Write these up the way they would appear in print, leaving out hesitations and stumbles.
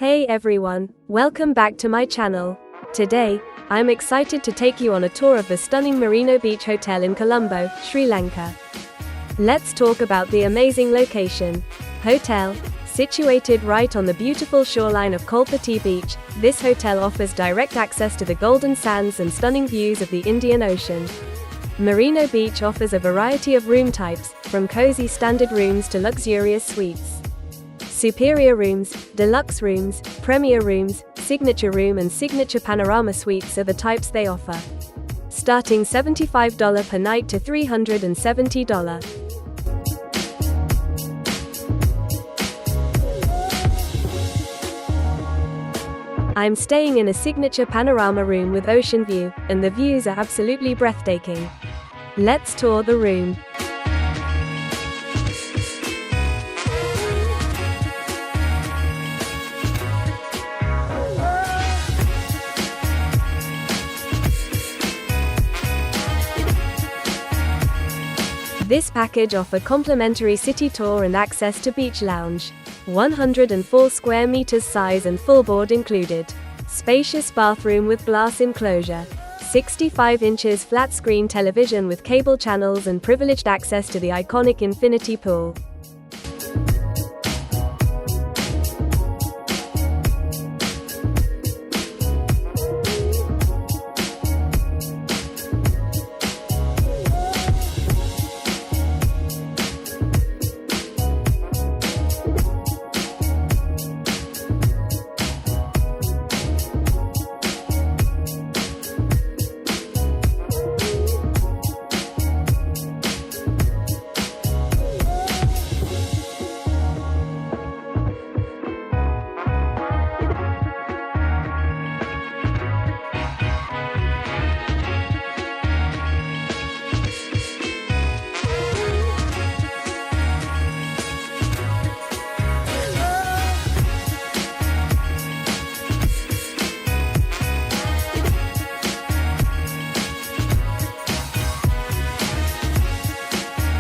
Hey everyone, welcome back to my channel. Today, I'm excited to take you on a tour of the stunning Marino Beach Hotel in Colombo, Sri Lanka. Let's talk about the amazing location. Hotel, situated right on the beautiful shoreline of Kollupitiya Beach, this hotel offers direct access to the golden sands and stunning views of the Indian Ocean. Marino Beach offers a variety of room types, from cozy standard rooms to luxurious suites. Superior rooms, deluxe rooms, premier rooms, signature room and signature panorama suites are the types they offer. Starting $75 per night to $370. I'm staying in a signature panorama room with ocean view, and the views are absolutely breathtaking. Let's tour the room. This package offers complimentary city tour and access to beach lounge. 104 square meters size and full board included. Spacious bathroom with glass enclosure. 65 inches flat screen television with cable channels and privileged access to the iconic infinity pool.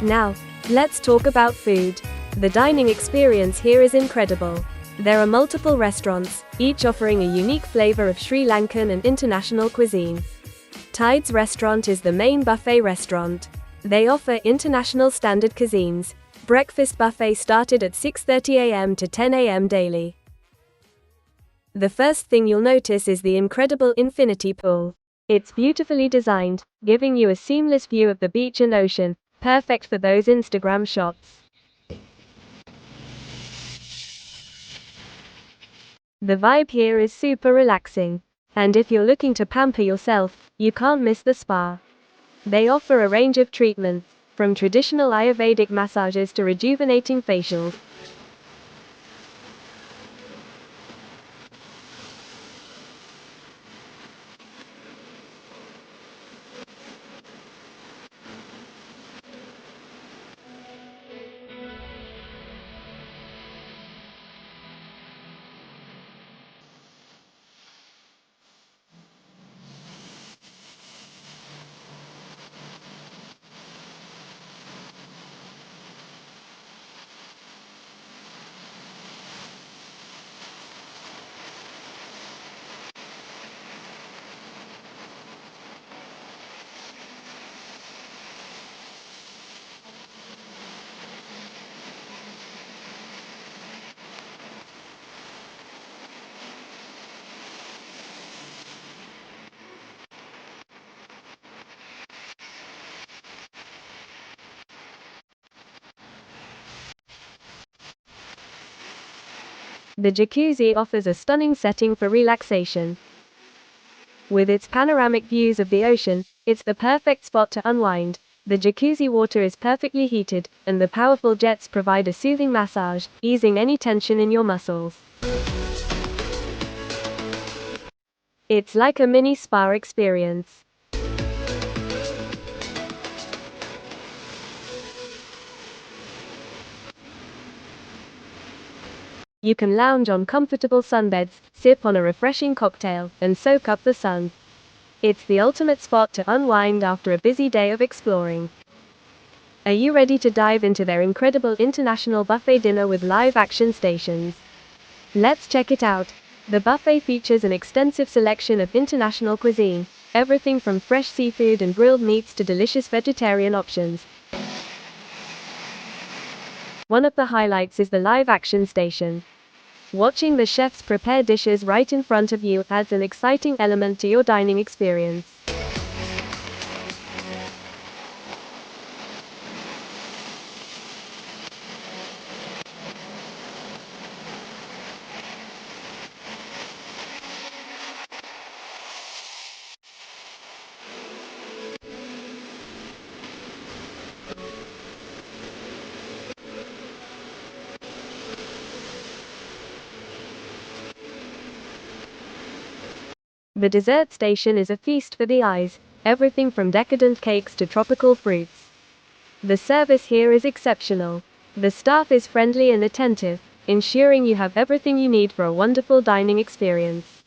Now, let's talk about food. The dining experience here is incredible. There are multiple restaurants, each offering a unique flavor of Sri Lankan and international cuisine. Tide's restaurant is the main buffet restaurant. They offer international standard cuisines. Breakfast buffet started at 6:30 a.m. to 10 a.m. daily. The first thing you'll notice is the incredible infinity pool. It's beautifully designed, giving you a seamless view of the beach and ocean. Perfect for those Instagram shots. The vibe here is super relaxing. And if you're looking to pamper yourself, you can't miss the spa. They offer a range of treatments, from traditional Ayurvedic massages to rejuvenating facials. The jacuzzi offers a stunning setting for relaxation. With its panoramic views of the ocean, it's the perfect spot to unwind. The jacuzzi water is perfectly heated, and the powerful jets provide a soothing massage, easing any tension in your muscles. It's like a mini spa experience. You can lounge on comfortable sunbeds, sip on a refreshing cocktail, and soak up the sun. It's the ultimate spot to unwind after a busy day of exploring. Are you ready to dive into their incredible international buffet dinner with live action stations? Let's check it out. The buffet features an extensive selection of international cuisine, everything from fresh seafood and grilled meats to delicious vegetarian options. One of the highlights is the live action station. Watching the chefs prepare dishes right in front of you adds an exciting element to your dining experience. The dessert station is a feast for the eyes, everything from decadent cakes to tropical fruits. The service here is exceptional. The staff is friendly and attentive, ensuring you have everything you need for a wonderful dining experience.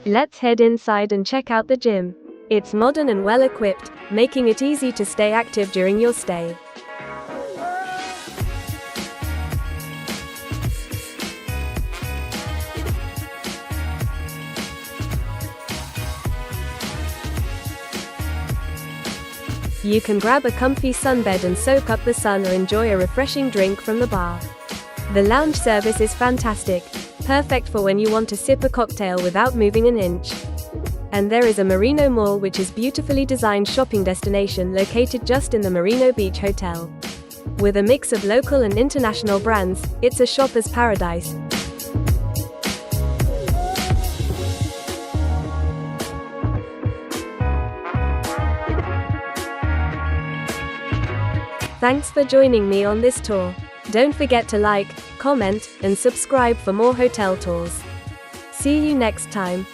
Let's head inside and check out the gym. It's modern and well equipped, making it easy to stay active during your stay. You can grab a comfy sunbed and soak up the sun or enjoy a refreshing drink from the bar. The lounge service is fantastic, perfect for when you want to sip a cocktail without moving an inch. And there is a Marino Mall, which is beautifully designed shopping destination located just in the Marino Beach Hotel. With a mix of local and international brands, it's a shopper's paradise. Thanks for joining me on this tour. Don't forget to like, comment, and subscribe for more hotel tours. See you next time.